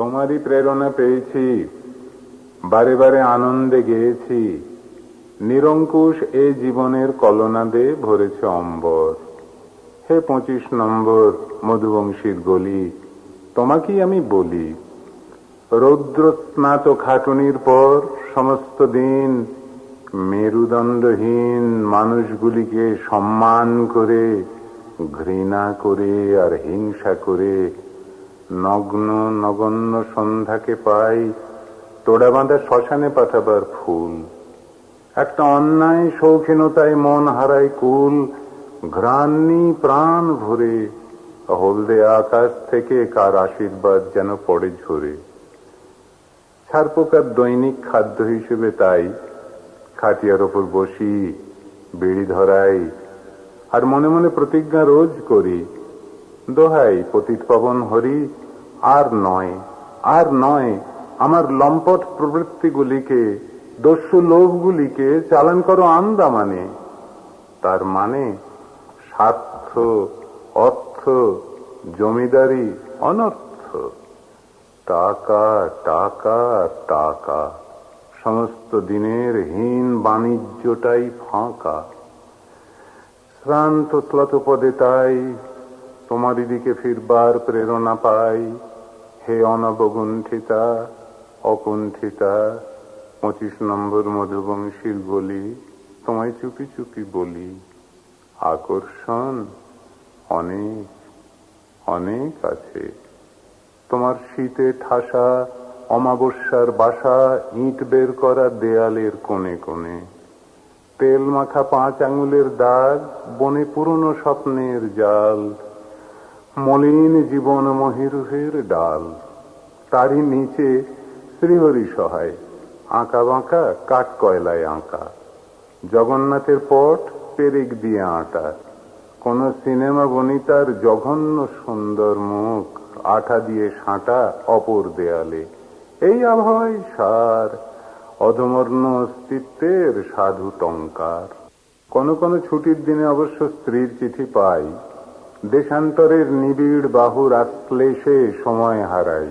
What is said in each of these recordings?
তোমারই প্রেরণা পেয়েছি, বারে বারে আনন্দে গেয়েছি। নিরঙ্কুশ এ জীবনের কলনাদে ভরেছে অম্বর। হে 25 নম্বর মধুবংশীর গলি, তোমাকেই আমি বলি, রৌদ্রস্নাত খাটুনির পর সমস্ত দিন মেরুদণ্ডহীন মানুষগুলিকে সম্মান করে, ঘৃণা করে আর হিংসা করে নগ্ন নগণ্য সন্ধ্যাকে পাই তোড়া বাঁধা শ্মশানে পাঠাবার ফুল। একটা অন্যায় শৌখিনতায় মন হারায় কুল, ঘ্রাণী প্রাণ ভরে হলদে আকাশ থেকে কার আশীর্বাদ যেন পড়ে ঝরে। ছারপোকার দৈনিক খাদ্য হিসেবে তাই খাটিয়ার ওপর বসি, বিড়ি ধরাই, আর মনে মনে প্রতিজ্ঞা রোজ করি, দোহাই পতিত পাবন হরি, আর নয়, আর নয়, আমার লম্পট প্রবৃত্তিগুলিকে, দস্যু লোভগুলিকে চালান করো আন্দামানে। তার মানে স্বার্থ, অর্থ, জমিদারি, অনর্থ, টাকা টাকা টাকা, সমস্ত দিনের হীন বাণিজ্যটাই ফাঁকা। শ্রান্ত শ্লথ পদে তাই তোমারই দিকে ফিরবার প্রেরণা পাই। হে অনবগুণ্ঠিতা, অকুণ্ঠিতা 25 নম্বর মধুবংশীর গলি, তোমায় চুপি চুপি বলি, আকর্ষণ অনেক অনেক আছে। তোমার শীতে ঠাসা অমাবস্যার বাসা, ইট বের করা দেয়ালের কোণে কোণে, তেল মাখা 5 আঙুলের দাগ, বনে পুরনো স্বপ্নের জাল, মলিন জীবন মহিরুহের ডাল। তারই নিচে শ্রীহরি সহায়, আঁকা বাঁকা কাঠ কয়লায় আঁকা, জগন্নাথের পট পেরেক দিয়ে আটা, কোন সিনেমা বনিতার জঘন্য সুন্দর মুখ আঠা দিয়ে সাঁটা অপর দেয়ালে। এই আবহাওয়াই সার অধমর্ণ অস্তিত্বের সাধু টঙ্কার। কোন কোন ছুটির দিনে অবশ্য স্ত্রীর চিঠি পাই, দেশান্তরের নিবিড় বাহুর আশ্লেষে সময় হারাই,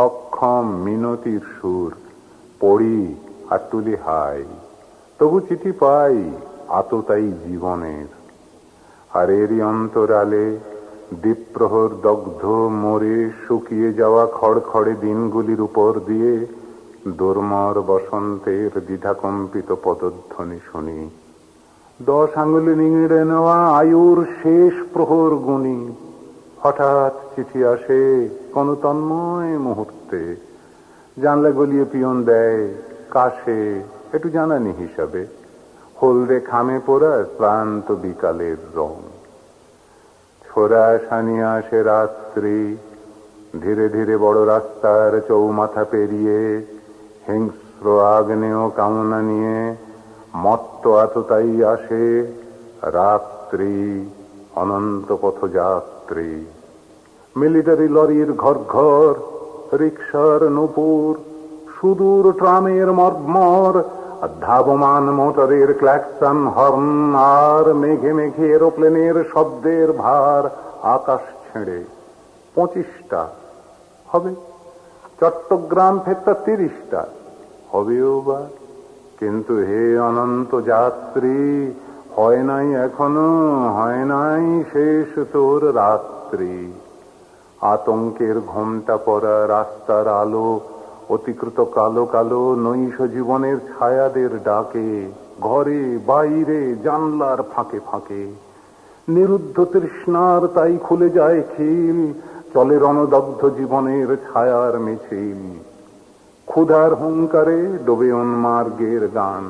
অক্ষম মিনতির সুর পড়ি আর তুলি হাই। তবু চিঠি পাই আততায়ী জীবনের, আর এরই অন্তরালে দ্বীপ্রহর দগ্ধ মরে শুকিয়ে যাওয়া খড়খড়ে দিনগুলির উপর দিয়ে দুর্মর বসন্তের দ্বিধাকম্পিত পদধ্বনি শুনি। 10 আঙুলে নিংড়ে নেওয়া আয়ুর শেষ প্রহর গুণী, হঠাৎ চিঠি আসে কোন তন্ময় মুহূর্তে, জানলা গলিয়ে পিয়ন দেয় কাশে, একটু জানানি হিসাবে, হলদে খামে পোড়া ক্লান্ত বিকালের রং। ছোড়া সানিয়া আসে রাত্রি, ধীরে ধীরে বড় রাস্তার চৌমাথা পেরিয়ে, হিংস্র আগ্নেয় কামনা নিয়ে মত্ত আততাই আসে রাত্রি, অনন্ত পথযাত্রী। মিলিটারি লরির ঘর ঘর, রিক্সার নূপুর, সুদূর ট্রামের মর্মর, ধাবমান মোটরের ক্ল্যাকসন হর্ন, আর মেঘে মেঘে এরোপ্লেনের শব্দের ভার আকাশ ছেড়ে। 25টা হবে, চট্টগ্রাম ফেরতা 30টা হবেও বা, কিন্তু হে অনন্ত যাত্রী, হয় নাই এখনো, হয় নাই শেষ তোর রাত্রি। আতঙ্কের ঘোমটা পরা রাস্তার আলো অতিকৃত কালো কালো নৈশ জীবনের ছায়াদের ডাকে, ঘরে বাইরে জানলার ফাঁকে ফাঁকে। নিরুদ্ধ তৃষ্ণার তাই খুলে যায় খিল, চলে রণদগ্ধ জীবনের ছায়ার মিছিল। ক্ষুধার হুঙ্কারে ডোবে উন্মার্গের গান,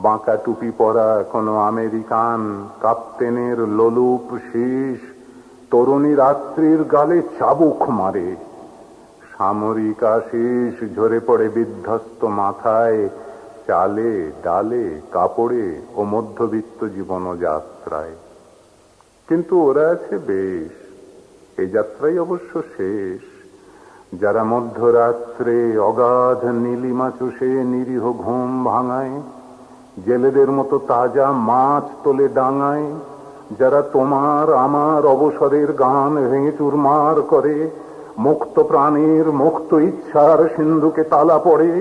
বাঁকা টুপি পরা কোন আমেরিকান কাপ্তেনের লোলুপ শীষ তরুণী রাত্রির গালে চাবুক মারে। সামরিক আশিস ঝরে পড়ে বিধ্বস্ত মাথায়, চালে ডালে কাপড়ে ও মধ্যবিত্ত জীবন যাত্রায়। কিন্তু ওরা আছে বেশ, এই যাত্রাই অবশ্য শেষ। যারা মধ্যরাত্রে অগাধ নীলিমা চুষে নিরীহ ঘুম ভাঙায়, জেলেদের মতো তাজা মাছ তোলে ডাঙায়, যারা তোমার আমার অবসরের গান ভেঙে চুরমার করে, মুক্ত প্রাণের মুক্ত ইচ্ছার সিন্ধুকে তালা পড়ে,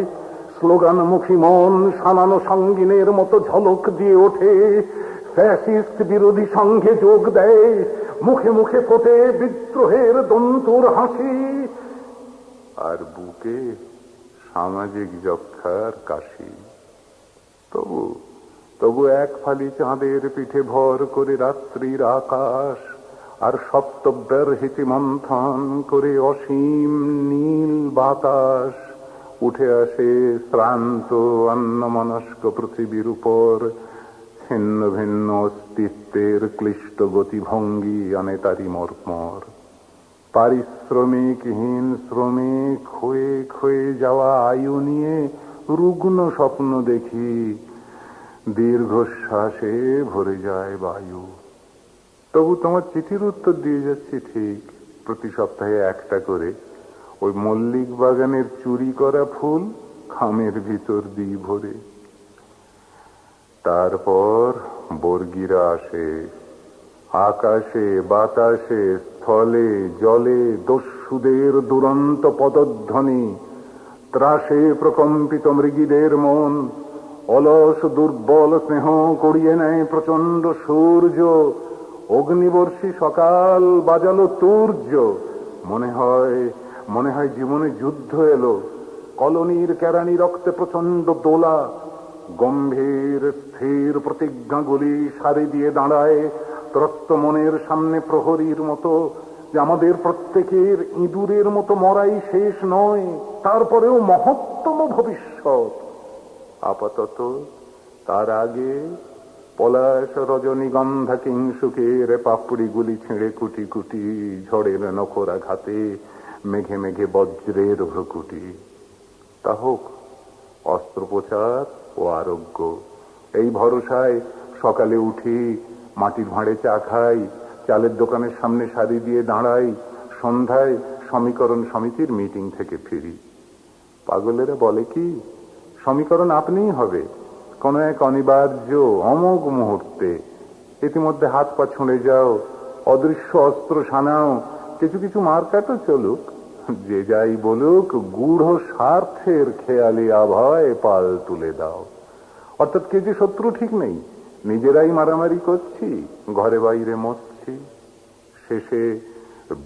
স্লোগানমুখী মন সানানো সঙ্গিনের মতো ঝলক দিয়ে ওঠে, ফ্যাসিস্ট বিরোধী সঙ্গে যোগ দেয়, মুখে মুখে ফোটে বিদ্রোহের দন্তুর হাসি, আর বুকে সামাজিক যক্ষার কাশি। তবু এক ফালি চাঁদের পিঠে ভর করে রাত্রির আকাশ, আর সপ্তব্যর্হিতি মন্থন করে অসীম নীল বাতাস, উঠে আসে শ্রান্ত অন্যমনস্ক পৃথিবীর উপর ছিন্ন ভিন্ন অস্তিত্বের ক্লিষ্ট গতিভঙ্গি আনে তারি মর্মর। পারিশ্রমিকহীন শ্রমিক ক্ষয়ে ক্ষয়ে যাওয়া আয়ু নিয়ে রুগ্ন স্বপ্ন দেখি, দীর্ঘশ্বাসে ভরে যায় বায়ু। তবু তোমার চিঠির উত্তর দিয়ে যাচ্ছি ঠিক, প্রতি সপ্তাহে একটা করে। ওই মল্লিক বাগানের চুরি করা ফুল খামের ভিতর দিই ভরে। তারপর বর্গিরা আসে, আকাশে বাতাসে স্থলে জলে দস্যুদের দুরন্ত পদধ্বনি, ত্রাসে প্রকম্পিত মৃগীদের মন, অলস দুর্বল স্নেহ করিয়ে নেয় প্রচন্ড সূর্য, অগ্নিবর্ষী সকাল বাজালো তুর্য। মনে হয় জীবনে যুদ্ধ এলো, কলোনির কেরানি রক্তে প্রচন্ড দোলা, গম্ভীর স্থির প্রতিজ্ঞাগুলি সারি দিয়ে দাঁড়ায় ত্রস্ত মনের সামনে প্রহরীর মতো, যে আমাদের প্রত্যেকের ইঁদুরের মতো মরাই শেষ নয়, তারপরেও মহত্তম ভবিষ্যৎ। আপাতত তার আগে পলাশ রজনীগন্ধা কিংসুকের পাপড়িগুলি ছিঁড়ে কুটি কুটি, ঝড়ের নখরাঘাতে মেঘে মেঘে বজ্রের ভ্রুকুটি। তা হোক, অস্ত্রোপচার ও আরোগ্য, এই ভরসায় সকালে উঠি, মাটির ভাঁড়ে চা খাই, চালের দোকানের সামনে সারি দিয়ে দাঁড়াই, সন্ধ্যায় সমীকরণ সমিতির মিটিং থেকে ফিরি। পাগলেরা বলে কি, সমীকরণ আপনিই হবে কোন এক অনিবার্য অমোঘ মুহূর্তে। ইতিমধ্যে হাত পা ছুঁড়ে যাও, অদৃশ্য অস্ত্র সানাও, কিছু কিছু মারকাটও চলুক, যে যাই বলুক, গূঢ় স্বার্থের খেয়ালি আভায় পাল তুলে দাও। অর্থাৎ কে যে শত্রু ঠিক নেই, নিজেরাই মারামারি করছি, ঘরে বাইরে মরছি। শেষে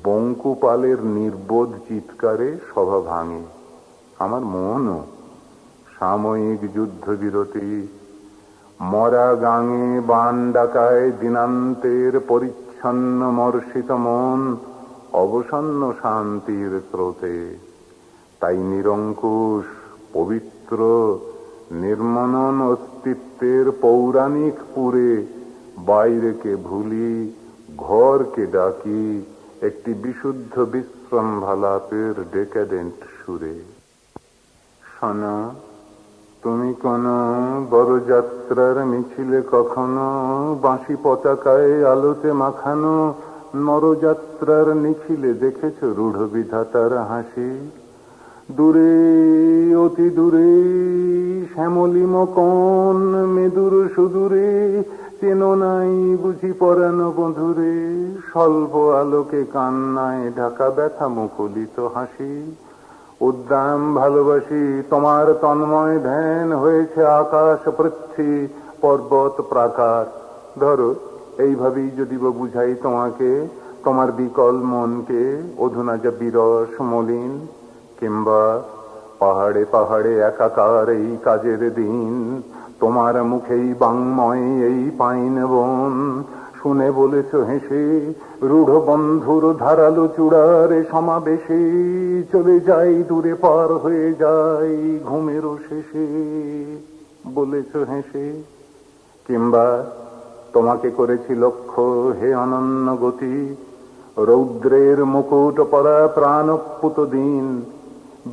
বঙ্কুপালের নির্বোধ চিৎকারে সভা ভাঙে। আমার মনও সাময়িক যুদ্ধবিরতি, মরা গাঙে বান ডাকায় দিনান্তের পরিচ্ছন্ন মর্ষিত মন, অবসন্ন শান্তির স্রোতে। তাই নিরঙ্কুশ পবিত্র নির্মনন অস্তিত্বের পৌরাণিক পুরে বাইরেকে ভুলি, ঘরকে ডাকি একটি বিশুদ্ধ বিশ্রম্ভালাপের ডেকাডেন্ট সুরে। শোনো, তুমি কোন বড়যাত্রার মিছিলে কখনো বাঁশি পতাকায় আলোতে মাখানো নরযাত্রার নিখিলে দেখেছ রূঢ় বিধাতার হাসি? দূরে অতি দূরে শ্যামলিম কোন মেদুর সুদূরে, চেনো নাই বুঝি পরাণ বন্ধুরে, স্বল্প আলোকে কান্নায় ঢাকা ব্যথা মুকুলিত হাসি। উদ্দাম ভালোবাসি তোমার তন্ময় ধ্যান, হয়েছে আকাশ পৃথ্বী পর্বত প্রাকার। ধরো, এইভাবেই যদি বুঝাই তোমাকে, তোমার বিকল মনকে, অধুনা যা বিরস মলিন, কিংবা পাহাড়ে পাহাড়ে একাকার এই কাজের দিন, তোমার মুখেই বাংময় এই পাইন বন, শুনে বলেছ হেসে রূঢ় বন্ধুর ধারালো চূড়ার সমাবেশে, চলে যাই দূরে পার হয়ে যাই ঘুমেরও শেষে, বলেছ হেসে। কিংবা তোমাকে করেছি লক্ষ্য হে অনন্য গতি, রৌদ্রের মুকুট পরা প্রাণপুত দিন,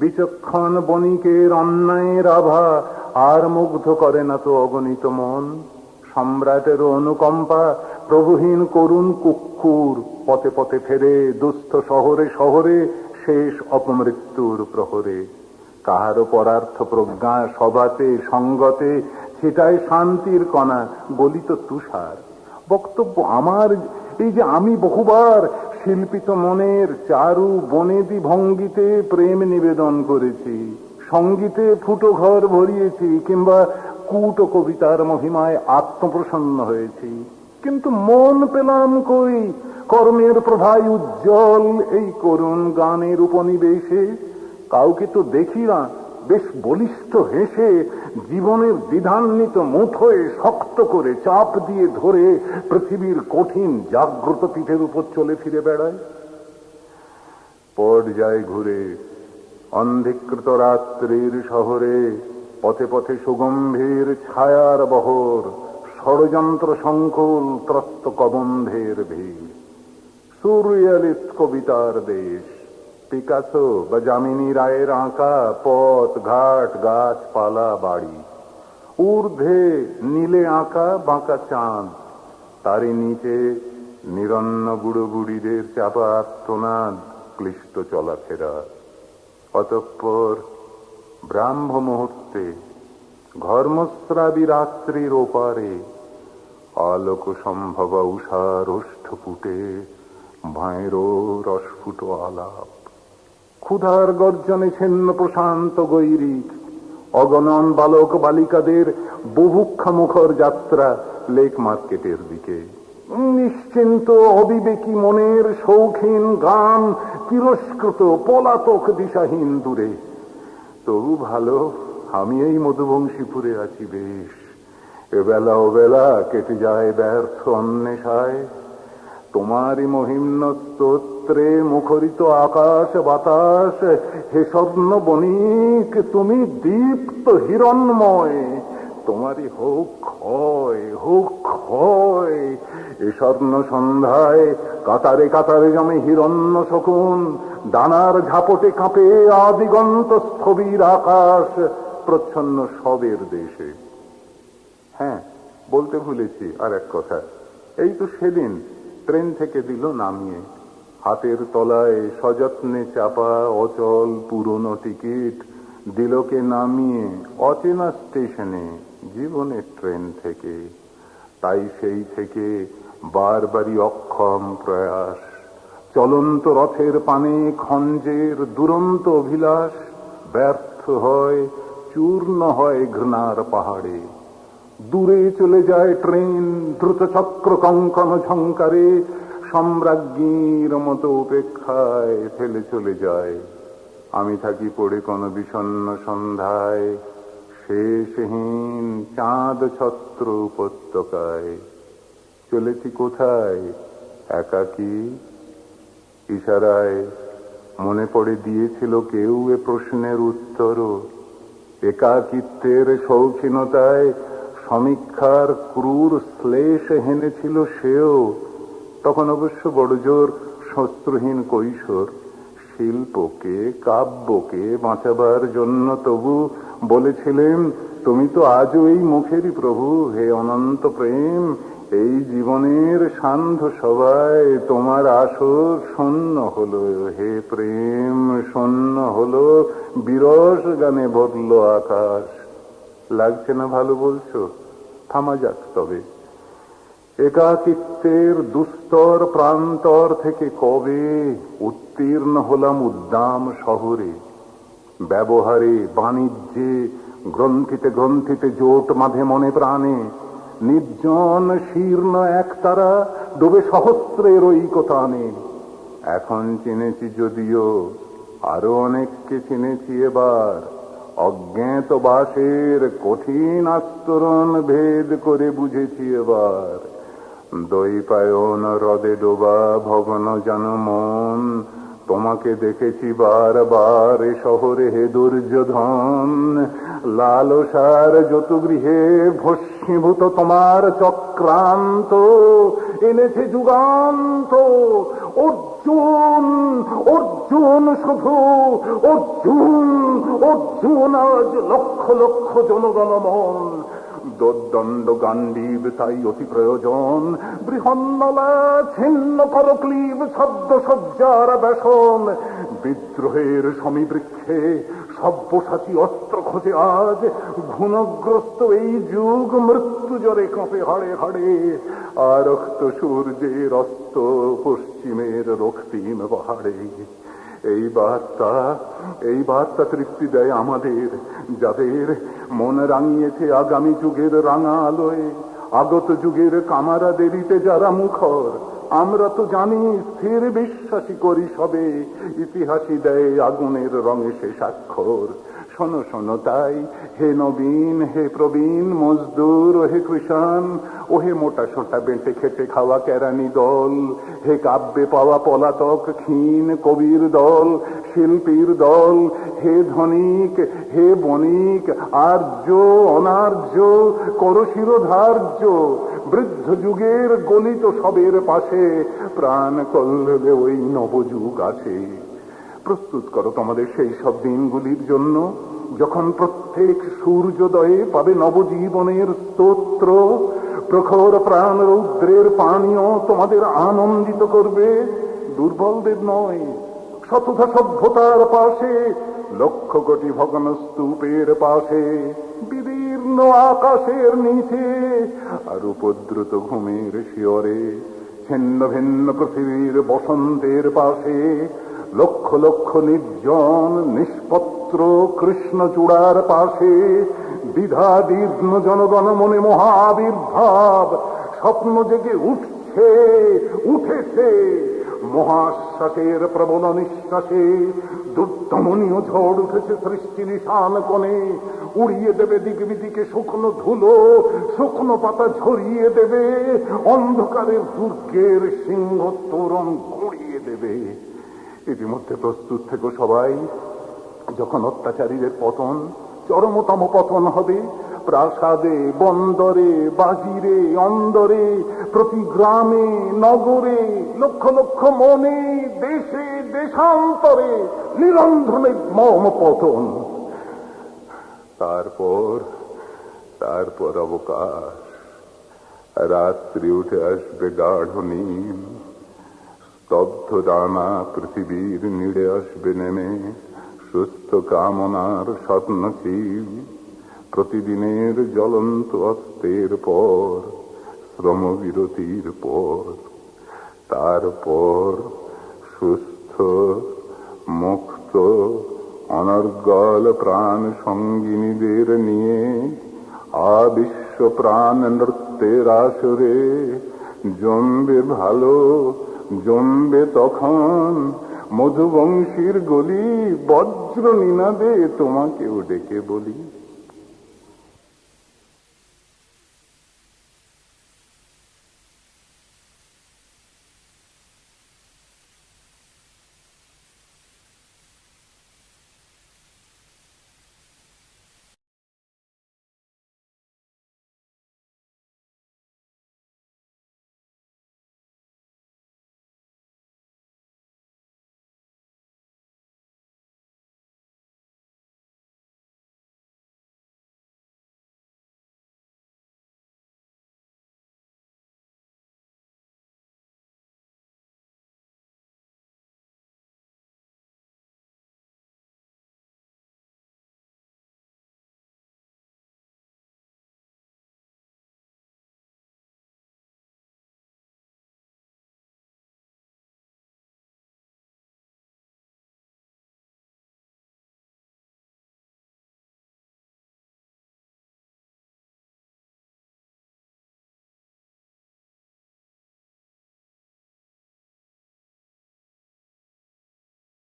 বিচক্ষণ বণিকের অন্যায়ের আভা আর মুগ্ধ করে না তো অগণিত মন। সম্রাটের অনুকম্পা প্রভুহীন করুণ কুক্ষুর পথে পথে ফেরে, দুস্থ শহরে শহরে শেষ অপমৃত্যুর প্রহরে। কাহারও পরার্থ প্রজ্ঞা সভাতে সঙ্গতে ছিটায় শান্তির কণা গলিত তুষার। বক্তব্য আমার এই যে আমি বহুবার শিল্পিত মনের চারু বনেদি ভঙ্গিতে প্রেম নিবেদন করেছি, সঙ্গীতে ফুটো ঘর ভরিয়েছি, কিংবা কূট কবিতার মহিমায় আত্মপ্রসন্ন হয়েছি। কিন্তু মন পেলাম কই কর্মের প্রভায় উজ্জ্বল এই করুণ গানের উপনিবেশে? কাউকে তো দেখি না বেশ বলিষ্ঠ হেসে জীবনের দ্বিধান্বিত মুঠোয় শক্ত করে চাপ দিয়ে ধরে পৃথিবীর কঠিন জাগ্রত পিঠের উপর চলে ফিরে বেড়ায়। পর্যায় ঘুরে অন্ধীকৃত রাত্রির শহরে পথে পথে সুগম্ভীর ছায়ার বহর, ষড়যন্ত্র সংকুল ত্রস্ত কবন্ধের ভিড়। সুরিয়ালিস্ট কবিতার দেশ, পিকাসো বা যামিনী রায়ের আঁকা পথ ঘাট গাছপালা বাড়ি, ঊর্ধ্বে নীলে আঁকা বাঁকা চাঁদ, তারই নিচে নিরন্ন বুড়ো বুড়িদের চাপা আর্তনাদ, ক্লিষ্ট চলাফেরা। অতঃপর ব্রাহ্ম মুহূর্তে ঘর্মস্রাবী রাত্রির ওপারে আলোক সম্ভব উষার ওষ্ঠপুটে ভাঁয়েরও রসফুট আলাপ। ক্ষুধার গর্জনে ছিন্ন প্রশান্ত গৈরিক, অগণন বালক বালিকাদের বুভুক্ষা মুখর যাত্রা লেক মার্কেটের দিকে। নিশ্চিন্ত অবিবেকী মনের শৌখিন গান তিরস্কৃত পলাতক দিশাহীন দূরে। তবু ভালো আমি এই মধুবংশীপুরে আছি বেশ। এবেলা ওবেলা কেটে যায় ব্যর্থ অন্বেষায়। তোমারই মহিম্ন স্তোত্রে মুখরিত আকাশ বাতাস, হে স্বর্ণ বণিক তুমি দীপ্ত হিরণ্ময়। তোমারই হোক ক্ষয়, হোক ক্ষয়। এ স্বর্ণ সন্ধ্যায় কাতারে কাতারে জমে হিরণ্য শকুন, ডানার ঝাপটে কাঁপে আদিগন্ত স্থবির আকাশ প্রচ্ছন্ন সবের দেশে। হ্যাঁ, বলতে ভুলেছি আর এক কথা। এই তো সেদিন ট্রেন থেকে দিল নামিয়ে, হাতের তলায় সযত্নে চাপা অচল পুরনো টিকিট দিলকে নামিয়ে অচেনা স্টেশনে জীবনের ট্রেন থেকে। তাই সেই থেকে বারবারই অক্ষম প্রয়াস, চলন্ত রথের পানে খঞ্জের দুরন্ত অভিলাষ ব্যর্থ হয়, চূর্ণ হয় ঘৃণার পাহাড়ে। দূরে চলে যায় ট্রেন দ্রুত চক্র কঙ্কন ঝঙ্কারে, সম্রাজ্ঞীর মতো উপেক্ষায় ফেলে চলে যায়। আমি থাকি পড়ে কোন বিষণ্ণ সন্ধ্যায়, শেষহীন চাঁদ ছত্র উপত্যকায়। চলেছি কোথায়? একাকী। ইশারায় মনে পড়ে দিয়েছিল কেউ এ প্রশ্নের উত্তরও। একাকিত্বের শৌখিনতায় সমীক্ষার ক্রূর শ্লেষ হেনেছিল সেও। তখন অবশ্য বড়জোর শস্ত্রহীন কৈশোর। শিল্পকে কাব্যকে বাঁচাবার জন্য তবু বলেছিলেন, তুমি তো আজও এই মুখেরই প্রভু। হে অনন্ত প্রেম, এই জীবনের সান্ধ্য সভায় তোমার আসর শূন্য হলো। হে প্রেম, শূন্য হলো, বিরস গানে ভরল আকাশ। লাগছে না ভালো বলছো? থামা যাক তবে। একাকিত্বের দুস্তর প্রান্তর থেকে কবে উত্তীর্ণ হলাম উদ্দাম শহরে। ব্যবহারে বাণিজ্যে গ্রন্থিতে গ্রন্থিতে জোট মাঝে মনে প্রাণে। নির্জন শীর্ণ একতারা ডুবে সহস্রের ঐকতানে। এখন চিনেছি যদিও, আরো অনেককে চিনেছি এবার। অজ্ঞাতবাসের কঠিন আস্তরণ ভেদ করে বুঝেছি এবার। দৈপায়ন হ্রদে ডোবা ভগ্ন যেন মন, তোমাকে দেখেছি বারবার এ শহরে হে দুর্যোধন। লালসার যত গৃহে ভস্মীভূত তোমার চক্রান্ত এনেছে যুগান্ত। অর্জুন, অর্জুন, শুধু অর্জুন, অর্জুন আজ লক্ষ লক্ষ জনগণ মন। দোর্দণ্ড গান্ডীব তাই অতি প্রয়োজন। বৃহন্নলা ছিন্ন করক্লীব ছদ্ম সজ্জার বেশন। বিদ্রোহের সমীবৃক্ষে সব্যসাচী অস্ত্র খোঁজে আজ ঘুণগ্রস্ত এই যুগ মৃত্যু জ্বরে কাঁপে হাড়ে হাড়ে। আর রক্ত সূর্যের অস্ত পশ্চিমের রক্তিম পাহাড়ে। এই বার্তা তৃপ্তি দেয় আমাদের, যাদের মন রাঙিয়েছে আগামী যুগের রাঙা আলোয়, আগত যুগের কামারা দেরিতে যারা মুখর। আমরা তো জানি, স্থির বিশ্বাসী করি সবে, ইতিহাসই দেয় আগুনের রঙে সে স্বাক্ষর। শোনো শোনো তাই, হে নবীন, হে প্রবীণ, মজদুর, হে কৃষাণ, ও হে মোটা সোটা বেঁটে খেটে খাওয়া কেরানি দল, হে কাব্যে পাওয়া পলাতক ক্ষীণ কবির দল, শিল্পীর দল, হে ধনিক, হে বণিক, আর্য অনার্য, করশিরোধার্য, বৃদ্ধ যুগের গলিত সবের পাশে প্রাণ কল্লোলে ওই নবযুগ আছে। প্রস্তুত করো তোমাদের সেই সব দিনগুলির জন্য, যখন প্রত্যেক সূর্যোদয়ে পাবে নবজীবনের স্তোত্র। প্রখর প্রাণ রৌদ্রের পানীয় তোমাদের আনন্দিত করবে, দুর্বলদের নয়। শতধা সভ্যতার পাশে, লক্ষ কোটি ভগ্ন স্তূপের পাশে, বিদীর্ণ আকাশের নিচে, আর উপদ্রুত ঘুমের শিয়রে ছিন্ন ভিন্ন পৃথিবীর বসন্তের পাশে, লক্ষ লক্ষ নির্জন নিষ্পত্র কৃষ্ণচূড়ার পাশে, দ্বিধাদীর্ণ জনগণ মনে মহাবির্ভাব, স্বপ্ন জেগে উঠছে, উঠেছে মহাশ্বাসের প্রবল নিঃশ্বাসে। দুর্দমনীয় ঝড় উঠেছে সৃষ্টি নিশান কোণে, উড়িয়ে দেবে দিগবিদিকে শুকনো ধুলো, শুকনো পাতা ঝরিয়ে দেবে, অন্ধকারের দুর্গের সিংহ তোরণ গুঁড়িয়ে দেবে। ইতিমধ্যে প্রস্তুত থেকো সবাই, যখন অত্যাচারীদের পতন, চরমতম পতন হবে, প্রাসাদে, বন্দরে, বাজিরে, অন্দরে, প্রতি গ্রামে, নগরে, লক্ষ লক্ষ মনে, দেশে, দেশান্তরে নিরন্ধ্র মম পতন। তারপর অবকাশ, রাত্রি উঠে আসবে গাঢ় নীল, স্তব্ধ ডানা পৃথিবীর নিড়ে আসবে নেমে, সুস্থ কামনার স্বপ্নশীল। প্রতিদিনের জ্বলন্ত অস্তের পর, শ্রমবিরতির পর, তারপর সুস্থ মুক্ত অনর্গল প্রাণ সঙ্গিনীদের নিয়ে আবিশ্ব প্রাণ নৃত্যের আসরে জমবে ভালো, জমবে তখন মধুবংশীর গলি, বজ্র নিনাদে তোমাকেও ডেকে বলি।